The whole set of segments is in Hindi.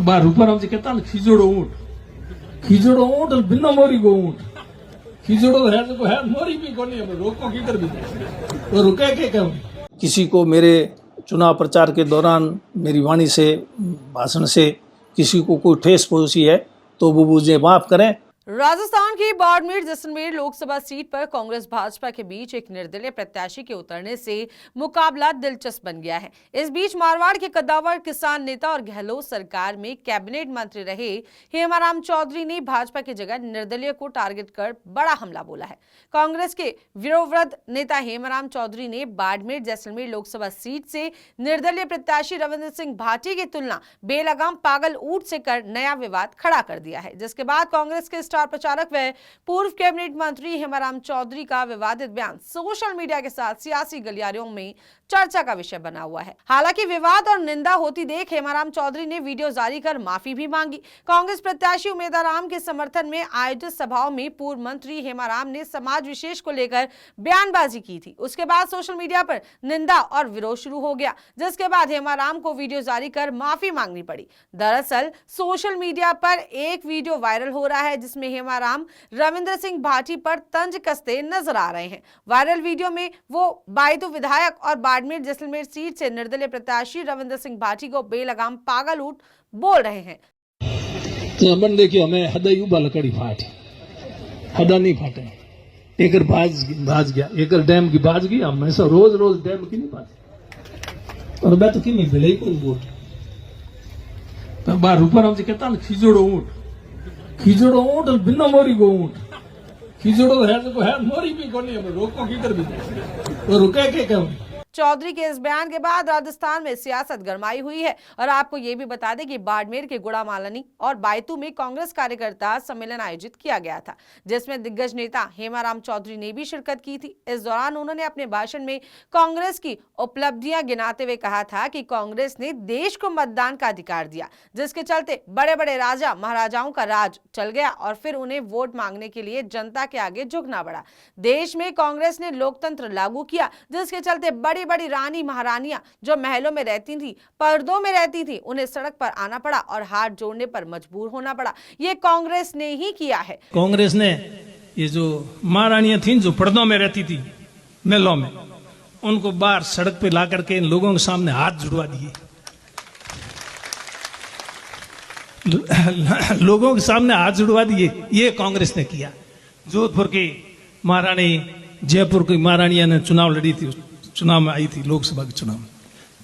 बार ऊपर हम कहता ना खीजड़ो ऊंट और बिना मोरी को ऊंट खीजड़ो है तो है मोरी भी कोनी हम रोको किधर भी तो रुके के क्यों। किसी को मेरे चुनाव प्रचार के दौरान मेरी वाणी से भाषण से किसी को कोई ठेस पहुंची है तो वो मुझे माफ करें। राजस्थान की बाड़मेर जैसलमेर लोकसभा सीट पर कांग्रेस भाजपा के बीच एक निर्दलीय प्रत्याशी के उतरने से मुकाबला दिलचस्प बन गया है। इस बीच मारवाड़ के कद्दावर किसान नेता और गहलोत सरकार में कैबिनेट मंत्री रहे हेमाराम चौधरी ने भाजपा की जगह निर्दलीय को टारगेट कर बड़ा हमला बोला है। कांग्रेस के वीरवृद्ध नेता हेमाराम चौधरी ने बाड़मेर जैसलमेर लोकसभा सीट से निर्दलीय प्रत्याशी रविंद्र सिंह भाटी की तुलना बेलगाम पागल ऊंट से कर नया विवाद खड़ा कर दिया है, जिसके बाद कांग्रेस के प्रचारक व पूर्व कैबिनेट मंत्री हेमाराम चौधरी का विवादित बयान सोशल मीडिया के साथ सियासी गलियारों में चर्चा का विषय बना हुआ है। हालांकि विवाद और निंदा होती देख हेमाराम चौधरी ने वीडियो जारी कर माफी भी मांगी। कांग्रेस प्रत्याशी उम्मीदवार के समर्थन में आयोजित सभाओं में पूर्व मंत्री हेमाराम ने समाज विशेष को लेकर बयानबाजी की थी। उसके बाद सोशल मीडिया पर निंदा और विरोध शुरू हो गया, जिसके बाद हेमाराम को वीडियो जारी कर माफी मांगनी पड़ी। दरअसल सोशल मीडिया पर एक वीडियो वायरल हो रहा है जिसमें हेमाराम रविंद्र सिंह भाटी पर तंज कसते नजर आ रहे हैं। वायरल वीडियो में वो बायतू विधायक और बाड़मेर जैसलमेर सीट से निर्दलीय प्रत्याशी रविंद्र सिंह भाटी को बेलगाम पागल ऊंट बोल रहे हैं। तो अपन देखियो हमें हदई उबा लकड़ी फाट हदा नहीं फाटे एकर बाज गया एकर डैम की बाज गई हम ऐसा रोज डैम की नहीं बात और मैं तो कि नहीं बिले को वोट तो बार ऊपर हम कहता ना खीजड़ो ऊंट और बिना मोरी को ऊंट खीजड़ो है तो है मोरी भी कोनी हम रोको किधर भी तो रुके के क्यों। चौधरी के इस बयान के बाद राजस्थान में सियासत गरमाई हुई है और आपको ये भी बता दें कि बाड़मेर के गुड़ामालानी और बायतू में कांग्रेस कार्यकर्ता सम्मेलन आयोजित किया गया था, जिसमें दिग्गज नेता हेमाराम चौधरी ने भी शिरकत की थी। इस दौरान उन्होंने अपने भाषण में कांग्रेस की उपलब्धियां गिनाते हुए कहा था कि कांग्रेस ने देश को मतदान का अधिकार दिया, जिसके चलते बड़े बड़े राजा महाराजाओं का राज चल गया और फिर उन्हें वोट मांगने के लिए जनता के आगे झुकना पड़ा। देश में कांग्रेस ने लोकतंत्र लागू किया, जिसके चलते बड़ी बड़ी रानी महारानियां जो महलों में रहती थी, पर्दों में रहती थी, उन्हें सड़क पर आना पड़ा और हाथ जोड़ने पर मजबूर होना पड़ा। ये कांग्रेस ने ही किया है। कांग्रेस ने ये जो महारानियां थी जो पर्दों में रहती थी महलों में, उनको बाहर सड़क पे ला करके इन लोगों के सामने हाथ जुड़वा दिए। लोगों के सामने हाथ जुड़वा दिए, ये कांग्रेस ने किया। जोधपुर की महारानी, जयपुर की महारानियां ने चुनाव लड़ी थी, चुनाव में आई थी लोकसभा के चुनाव में,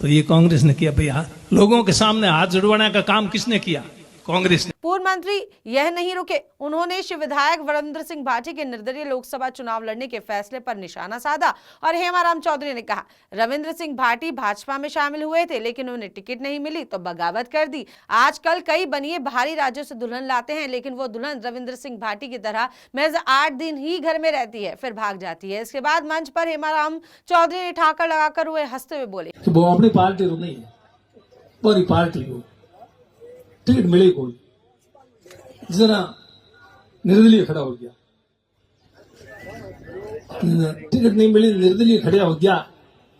तो ये कांग्रेस ने किया। भैया लोगों के सामने हाथ जुड़वाने का काम किसने किया? कांग्रेस ने। पूर्व मंत्री यह नहीं रुके, उन्होंने शिव विधायक वरिंद्र सिंह भाटी के निर्दलीय लोकसभा चुनाव लड़ने के फैसले पर निशाना साधा और हेमाराम चौधरी ने कहा, रविंद्र सिंह भाटी भाजपा में शामिल हुए थे लेकिन उन्हें टिकट नहीं मिली तो बगावत कर दी। आजकल कई बनिए बाहरी राज्यों से दुल्हन लाते हैं, लेकिन वो दुल्हन रविंद्र सिंह भाटी की तरह महज 8 दिन ही घर में रहती है, फिर भाग जाती है। इसके बाद मंच पर हेमाराम चौधरी ने ठाकर लगाकर हुए हंसते हुए बोले, तो वो अपनी पार्टी तो नहीं है, पूरी पार्टी को टिकट मिले कोई जरा निर्दलीय खड़ा हो गया, टिकट नहीं मिली निर्दलीय खड़ा हो गया।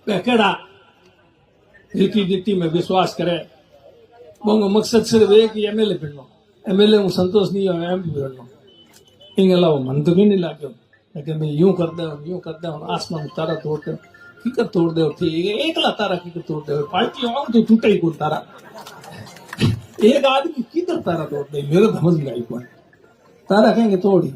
केड़ा रीति नीति में विश्वास करे, वो मकसद सिर्फ एक ही एमएलए बनना, एमएलए हूँ संतोष नहीं हो एमपी बनना, इन अलावा मन तो भी नहीं लागे। लेकिन मैं यूं करते हूँ आसमान तारा तोड़ते की तोड़ दे, एकला तारा की तोड़ दे, पार्टी और तो टूटे ही कौन तारा, एक आदमी किधर तारा तोड़ दे, मेरे समझ में आई कौन तारा कहेंगे तोड़ी।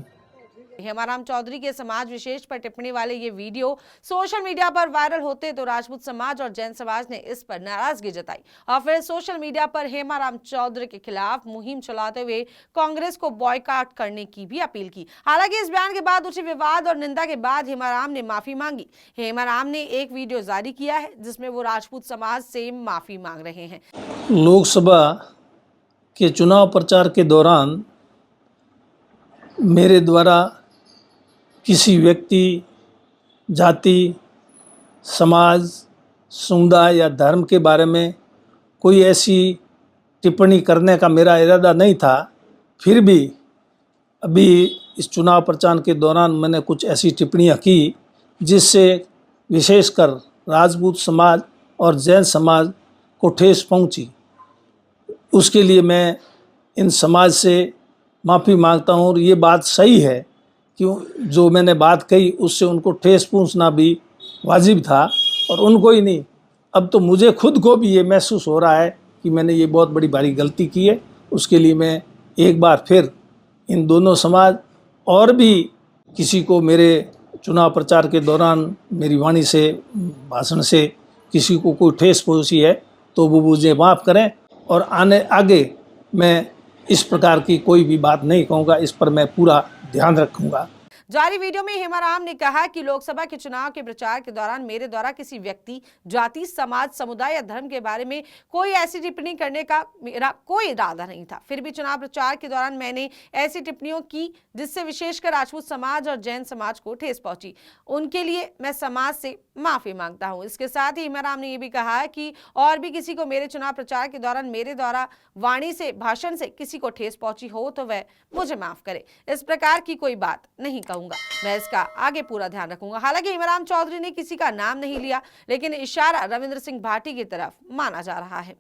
हेमाराम चौधरी के समाज विशेष पर टिप्पणी वाले ये वीडियो सोशल मीडिया पर वायरल होते तो राजपूत समाज और जैन समाज ने इस पर नाराजगी जताई और फिर सोशल मीडिया पर हेमाराम चौधरी के खिलाफ मुहिम चलाते हुए कांग्रेस को बॉयकॉट करने की भी अपील की। हालांकि इस बयान के बाद उठे विवाद और निंदा के बाद हेमाराम ने माफी मांगी। हेमाराम ने एक वीडियो जारी किया है जिसमें वो राजपूत समाज से माफी मांग रहे हैं। लोकसभा के चुनाव प्रचार के दौरान मेरे द्वारा किसी व्यक्ति, जाति, समाज, समुदाय या धर्म के बारे में कोई ऐसी टिप्पणी करने का मेरा इरादा नहीं था। फिर भी अभी इस चुनाव प्रचार के दौरान मैंने कुछ ऐसी टिप्पणियां की जिससे विशेषकर राजपूत समाज और जैन समाज को ठेस पहुंची। उसके लिए मैं इन समाज से माफ़ी मांगता हूँ। और ये बात सही है कि जो मैंने बात कही उससे उनको ठेस पहुँचना भी वाजिब था, और उनको ही नहीं, अब तो मुझे खुद को भी ये महसूस हो रहा है कि मैंने ये बहुत बड़ी भारी गलती की है। उसके लिए मैं एक बार फिर इन दोनों समाज और भी किसी को मेरे चुनाव प्रचार के दौरान मेरी वाणी से, भाषण से किसी को कोई ठेस पहुंची है तो वो मुझे माफ़ करें, और आगे मैं इस प्रकार की कोई भी बात नहीं कहूँगा। इस पर मैं पूरा ध्यान रखूँगा। जारी वीडियो में हेमाराम ने कहा कि लोकसभा के चुनाव के प्रचार के दौरान मेरे द्वारा किसी व्यक्ति, जाति, समाज, समुदाय या धर्म के बारे में कोई ऐसी टिप्पणी करने का मेरा कोई इरादा नहीं था। फिर भी चुनाव प्रचार के दौरान मैंने ऐसी टिप्पणियों की जिससे विशेषकर राजपूत समाज और जैन समाज को ठेस पहुंची। उनके लिए मैं समाज से माफी मांगता हूं। इसके साथ ही हेमाराम ने यह भी कहा कि और भी किसी को मेरे चुनाव प्रचार के दौरान मेरे द्वारा वाणी से, भाषण से किसी को ठेस पहुंची हो तो वह मुझे माफ करे। इस प्रकार की कोई बात नहीं कहूंगा, मैं इसका आगे पूरा ध्यान रखूंगा। हालांकि हेमाराम चौधरी ने किसी का नाम नहीं लिया, लेकिन इशारा रविंद्र सिंह भाटी की तरफ माना जा रहा है।